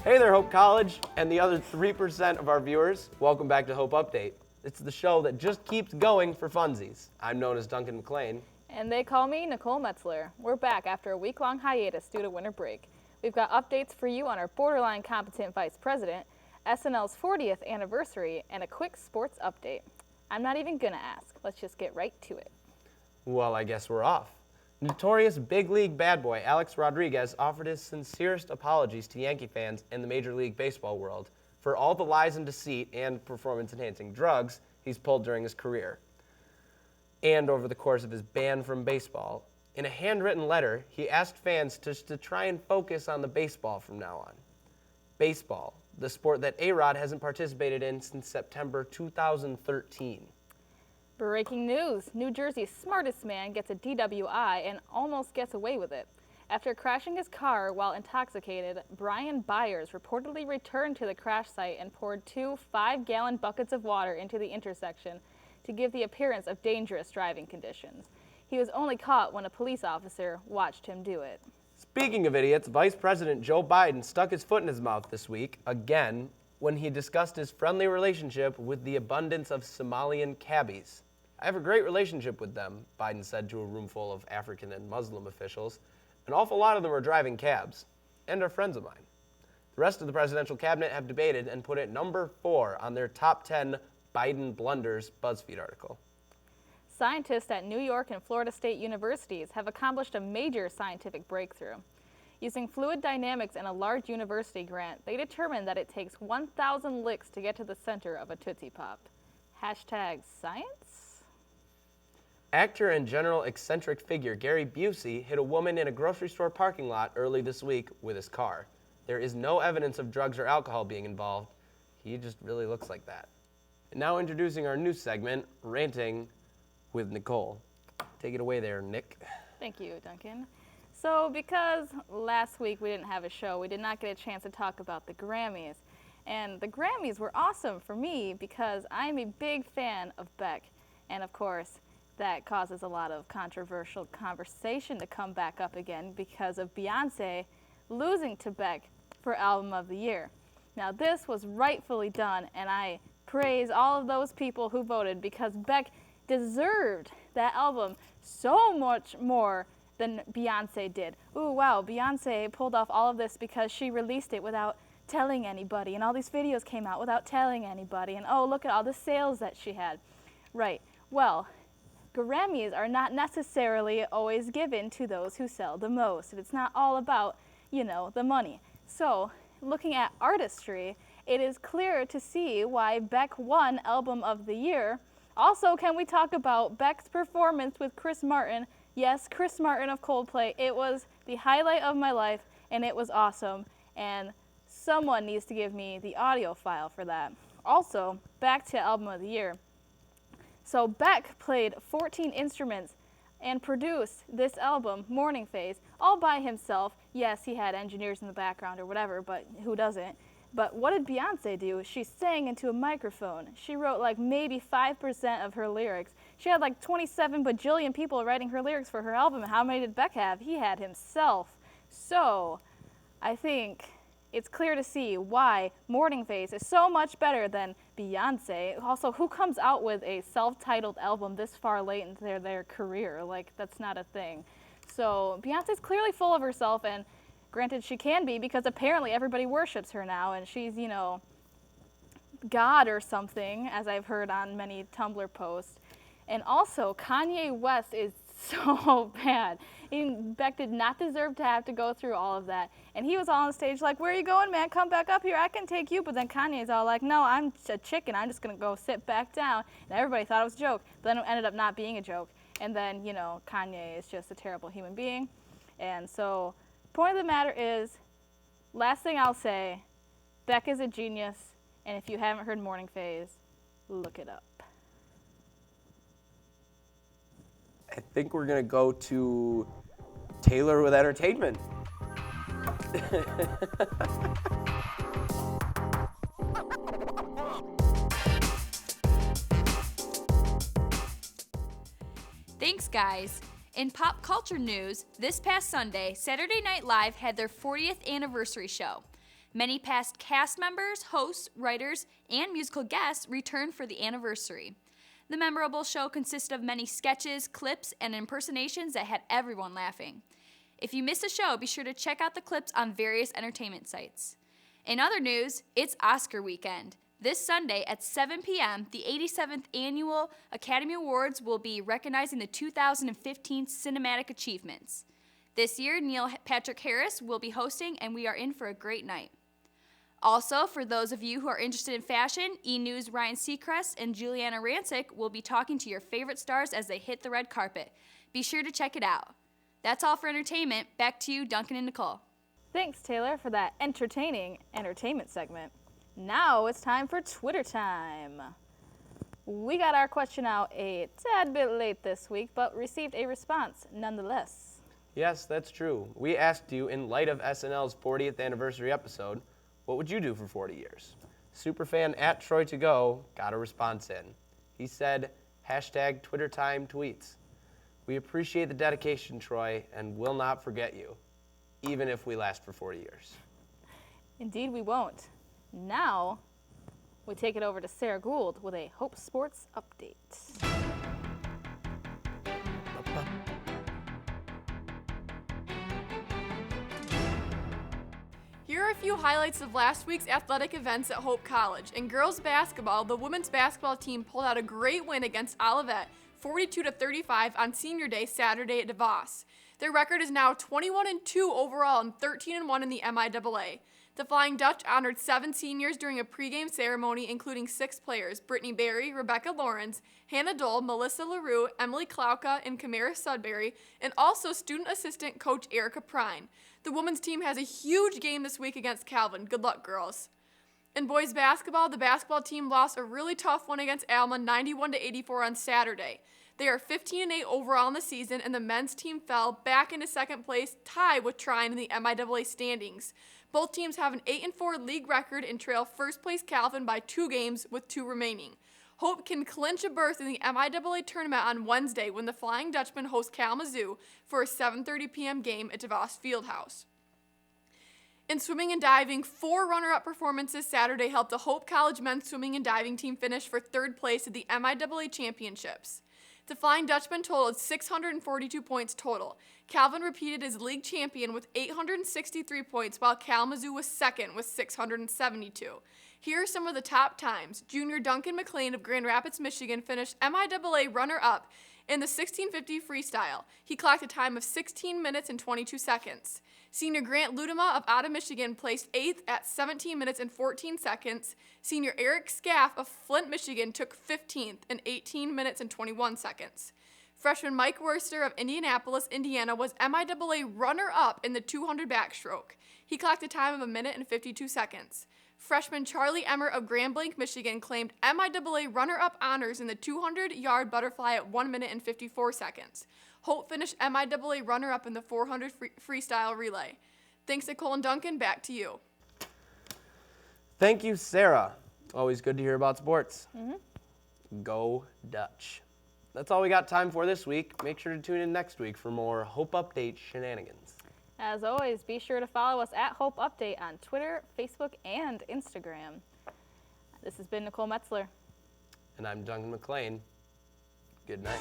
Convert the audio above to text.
Hey there, Hope College, and the other 3% of our viewers. Welcome back to Hope Update. It's the show that just keeps going for funsies. I'm known as Duncan McLean. And they call me Nicole Metzler. We're back after a week-long hiatus due to winter break. We've got updates for you on our borderline competent vice president, SNL's 40th anniversary, and a quick sports update. I'm not even gonna ask. Let's just get right to it. Well, I guess we're off. Notorious big league bad boy Alex Rodriguez offered his sincerest apologies to Yankee fans and the Major League Baseball world for all the lies and deceit and performance-enhancing drugs he's pulled during his career and over the course of his ban from baseball. In a handwritten letter, he asked fans to try and focus on the baseball from now on. Baseball, the sport that A-Rod hasn't participated in since September 2013. Breaking news. New Jersey's smartest man gets a DWI and almost gets away with it. After crashing his car while intoxicated, Brian Byers reportedly returned to the crash site and poured 2 5-gallon buckets of water into the intersection to give the appearance of dangerous driving conditions. He was only caught when a police officer watched him do it. Speaking of idiots, Vice President Joe Biden stuck his foot in his mouth this week, again, when he discussed his friendly relationship with the abundance of Somalian cabbies. I have a great relationship with them, Biden said to a room full of African and Muslim officials. An awful lot of them are driving cabs, and are friends of mine. The rest of the presidential cabinet have debated and put it number 4 on their top 10 Biden blunders BuzzFeed article. Scientists at New York and Florida State universities have accomplished a major scientific breakthrough. Using fluid dynamics and a large university grant, they determined that it takes 1,000 licks to get to the center of a Tootsie Pop. Hashtag science? Actor and general eccentric figure Gary Busey hit a woman in a grocery store parking lot early this week with his car. There is no evidence of drugs or alcohol being involved. He just really looks like that. And now introducing our new segment, Ranting with Nicole. Take it away there, Nick. Thank you, Duncan. So because last week we didn't have a show, we did not get a chance to talk about the Grammys. And the Grammys were awesome for me because I'm a big fan of Beck. And of course, that causes a lot of controversial conversation to come back up again because of Beyonce losing to Beck for Album of the Year. Now this was rightfully done, and I praise all of those people who voted because Beck deserved that album so much more than Beyonce did. Ooh, wow, Beyonce pulled off all of this because she released it without telling anybody, and all these videos came out without telling anybody, and oh, look at all the sales that she had. Right, well, Grammys are not necessarily always given to those who sell the most. It's not all about, the money. So, looking at artistry, it is clear to see why Beck won Album of the Year. Also, can we talk about Beck's performance with Chris Martin? Yes, Chris Martin of Coldplay. It was the highlight of my life, and it was awesome. And someone needs to give me the audio file for that. Also, back to Album of the Year. So Beck played 14 instruments and produced this album, Morning Phase, all by himself. Yes, he had engineers in the background or whatever, but who doesn't? But what did Beyonce do? She sang into a microphone. She wrote like maybe 5% of her lyrics. She had like 27 bajillion people writing her lyrics for her album. How many did Beck have? He had himself. So I think it's clear to see why Morning Phase is so much better than Beyonce. Also, who comes out with a self-titled album this far late into their career? Like, that's not a thing. So Beyonce's clearly full of herself, and granted she can be because apparently everybody worships her now, and she's, God or something, as I've heard on many Tumblr posts. And also, Kanye West is so bad. Beck did not deserve to have to go through all of that. And he was all on stage like, where are you going, man? Come back up here. I can take you. But then Kanye's all like, no, I'm a chicken. I'm just going to go sit back down. And everybody thought it was a joke. But then it ended up not being a joke. And then, Kanye is just a terrible human being. And so, point of the matter is, last thing I'll say, Beck is a genius. And if you haven't heard Morning Phase, look it up. I think we're going to go to Taylor with entertainment. Thanks, guys. In pop culture news, this past Sunday, Saturday Night Live had their 40th anniversary show. Many past cast members, hosts, writers, and musical guests return for the anniversary. The memorable show consisted of many sketches, clips, and impersonations that had everyone laughing. If you missed a show, be sure to check out the clips on various entertainment sites. In other news, it's Oscar weekend. This Sunday at 7 p.m., the 87th Annual Academy Awards will be recognizing the 2015 cinematic achievements. This year, Neil Patrick Harris will be hosting, and we are in for a great night. Also, for those of you who are interested in fashion, E! News' Ryan Seacrest and Juliana Rancic will be talking to your favorite stars as they hit the red carpet. Be sure to check it out. That's all for entertainment. Back to you, Duncan and Nicole. Thanks, Taylor, for that entertaining entertainment segment. Now it's time for Twitter time. We got our question out a tad bit late this week, but received a response nonetheless. Yes, that's true. We asked you, in light of SNL's 40th anniversary episode, what would you do for 40 years? Superfan at Troy2Go got a response in. He said, #TwitterTimeTweets. We appreciate the dedication, Troy, and will not forget you, even if we last for 40 years. Indeed, we won't. Now, we take it over to Sarah Gould with a Hope Sports update. Here are a few highlights of last week's athletic events at Hope College. In girls basketball, the women's basketball team pulled out a great win against Olivet, 42-35 on Senior Day Saturday at DeVos. Their record is now 21-2 overall and 13-1 in the MIAA. The Flying Dutch honored 7 seniors during a pregame ceremony, including 6 players: Brittany Berry, Rebecca Lawrence, Hannah Dole, Melissa LaRue, Emily Klauka, and Kamara Sudbury, and also student assistant coach Erica Prine. The women's team has a huge game this week against Calvin. Good luck, girls. In boys basketball, the basketball team lost a really tough one against Alma, 91-84 on Saturday. They are 15-8 overall in the season, and the men's team fell back into second place, tied with Trine in the MIAA standings. Both teams have an 8-4 league record and trail first place Calvin by 2 games with 2 remaining. Hope can clinch a berth in the MIAA tournament on Wednesday when the Flying Dutchman host Kalamazoo for a 7:30 p.m. game at DeVos Fieldhouse. In swimming and diving, 4 runner-up performances Saturday helped the Hope College men's swimming and diving team finish for 3rd place at the MIAA championships. The Flying Dutchman totaled 642 points total. Calvin repeated as league champion with 863 points, while Kalamazoo was second with 672. Here are some of the top times. Junior Duncan McLean of Grand Rapids, Michigan finished MIAA runner-up in the 1650 freestyle. He clocked a time of 16 minutes and 22 seconds. Senior Grant Ludema of Ada, Michigan placed 8th at 17 minutes and 14 seconds. Senior Eric Scaff of Flint, Michigan took 15th in 18 minutes and 21 seconds. Freshman Mike Worcester of Indianapolis, Indiana was MIAA runner-up in the 200 backstroke. He clocked a time of 1 minute and 52 seconds. Freshman Charlie Emmer of Grand Blanc, Michigan claimed MIAA runner-up honors in the 200-yard butterfly at 1 minute and 54 seconds. Hope finished MIAA runner-up in the 400 freestyle relay. Thanks, Nicole and Duncan. Back to you. Thank you, Sarah. Always good to hear about sports. Go Dutch. That's all we got time for this week. Make sure to tune in next week for more Hope Update shenanigans. As always, be sure to follow us at Hope Update on Twitter, Facebook, and Instagram. This has been Nicole Metzler. And I'm Duncan McLean. Good night.